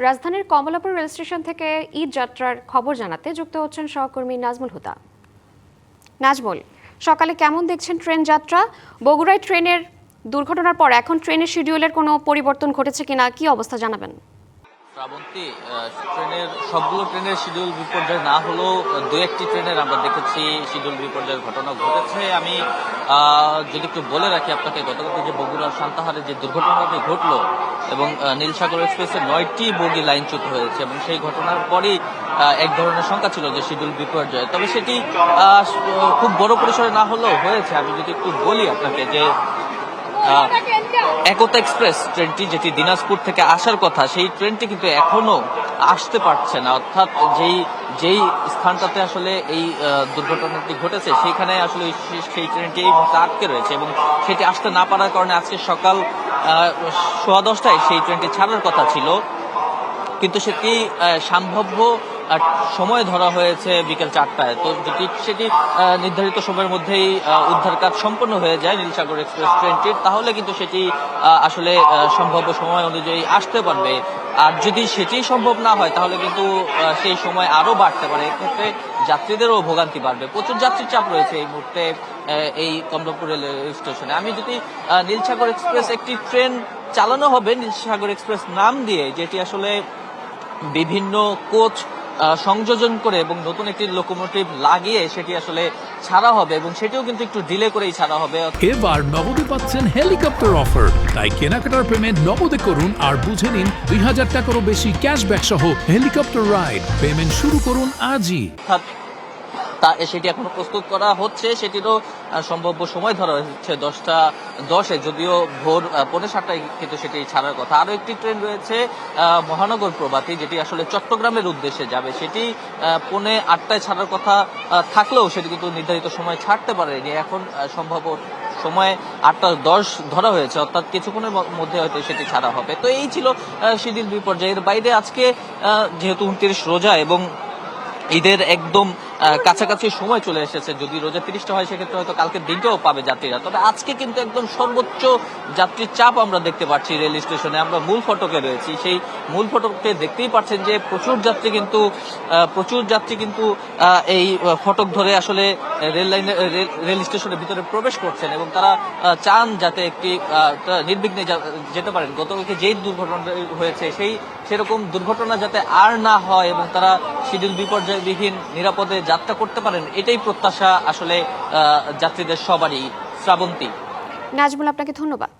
রাজধানীর Kamalapur rail station থেকে ঈদ যাত্রার খবর জানাতে যুক্ত হচ্ছেন সহকর্মী নাজমুল হুদা। নাজমুল, সকালে কেমন দেখছেন ট্রেন যাত্রা? বগুড়ায় ট্রেনের দুর্ঘটনার পর এখন ট্রেনের শিডিউলের কোনো পরিবর্তন ঘটেছে কিনা, কি অবস্থা জানাবেন? শ্রাবন্তী, সবগুলো ট্রেনের শিডিউল বিপর্যয় না হলেও দু একটি ট্রেনের আমরা দেখেছি শিডিউল বিপর্যয়ের ঘটনা ঘটেছে। আমি যদি একটু বলে রাখি আপনাকে, গতকাল যে বগুড়ার সান্তাহারে যে দুর্ঘটনাটি ঘটলো এবং নীলসাগর এক্সপ্রেসের 9টি বগি লাইনচ্যুত হয়েছে এবং সেই ঘটনার পরই এক ধরনের শঙ্কা ছিল যে শিডিউল বিপর্যয়, তবে সেটি খুব বড় পরিসরে না হলেও হয়েছে। আমি যদি একটু বলি আপনাকে যে একতা এক্সপ্রেস ট্রেনটি যেটি দিনাজপুর থেকে আসার কথা, সেই ট্রেনটি কিন্তু এখনো আসতে পারছে না। অর্থাৎ যেই স্থানটাতে আসলে এই দুর্ঘটনাটি ঘটেছে সেইখানে আসলে সেই ট্রেনটি এই মুহূর্তে আটকে রয়েছে এবং সেটি আসতে না পারার কারণে আজকে সকাল 10:15টায় সেই ট্রেনটি ছাড়ার কথা ছিল, কিন্তু সেটি সম্ভাব্য সময় ধরা হয়েছে বিকেল 4টায়। তো যদি সেটি নির্ধারিত সময়ের মধ্যেই উদ্ধার কাজ সম্পন্ন হয়ে যায় নীলসাগর এক্সপ্রেস ট্রেনটির, তাহলে কিন্তু সেটি আসলে সম্ভাব্য সময় অনুযায়ী আসতে পারবে। আর যদি সেটি সম্ভব না হয় তাহলে কিন্তু সেই সময় আরো বাড়তে পারে, এক্ষেত্রে যাত্রীদেরও ভোগান্তি বাড়বে। প্রচুর যাত্রীর চাপ রয়েছে এই মুহূর্তে এই কমলাপুর রেল স্টেশনে। আমি যদি নীলসাগর এক্সপ্রেস একটি ট্রেন চালানো হবে নীলসাগর এক্সপ্রেস নাম দিয়ে, যেটি আসলে বিভিন্ন কোচ সংযোজন করে এবং নতুন একটি লোকোমোটিভ লাগিয়ে সেটি আসলে ছাড়া হবে এবং সেটিও কিন্তু একটু ডিলে করেই ছাড়া হবে। এবার নগদে পাচ্ছেন হেলিকপ্টার অফার, তাই কেনাকাটার পেমেন্ট নগদে করুন আর বুঝে নিন 2000 টাকারও বেশি ক্যাশব্যাক সহ হেলিকপ্টার রাইড। পেমেন্ট শুরু করুন আজই। সেটি এখনো প্রস্তুত করা হচ্ছে, সেটিরও সম্ভাব্য সময় ধরা হচ্ছে 10টা 10-এ, যদিও ভোর 7:45টায় কিন্তু সেটি ছাড়ার কথা। আরো একটি ট্রেন রয়েছে মহানগর প্রভাতী, যেটি আসলে চট্টগ্রামের উদ্দেশ্যে যাবে, সেটি 7:45টায় ছাড়ার কথা থাকলেও সেটি কিন্তু নির্ধারিত সময় ছাড়তে পারেনি। এখন সম্ভাব্য সময় 8:10 ধরা হয়েছে, অর্থাৎ কিছুক্ষণের মধ্যে হয়তো সেটি ছাড়া হবে। তো এই ছিল শিডিউল বিপর্যয়ের বাইরে আজকে যেহেতু 29 রোজা এবং ঈদের একদম কাছাকাছি সময় চলে এসেছে, যদি রোজা 30টা হয় সেক্ষেত্রে হয়তো কালকের দিনটাও পাবে যাত্রীরা, তবে আজকে কিন্তু একদম সর্বোচ্চ যাত্রীর চাপ আমরা দেখতে পাচ্ছি রেল স্টেশনে। আমরা মূল ফটকে রয়েছি, সেই মূল ফটকে দেখতেই পাচ্ছেন যে প্রচুর যাত্রী কিন্তু এই ফটক ধরে আসলে রেল স্টেশনের ভিতরে প্রবেশ করছেন এবং তারা চান যাতে একটি নির্বিঘ্নে যেতে পারেন। গতকালকে যেই দুর্ঘটনা হয়েছে সেরকম দুর্ঘটনা যাতে আর না হয় এবং তারা শিডিউল বিপর্যয়বিহীন নিরাপদে যাত্রা করতে পারেন, এটাই প্রত্যাশা আসলে যাত্রীদের সবারই। শ্রাবন্তী। নাজমুল, আপনাকে ধন্যবাদ।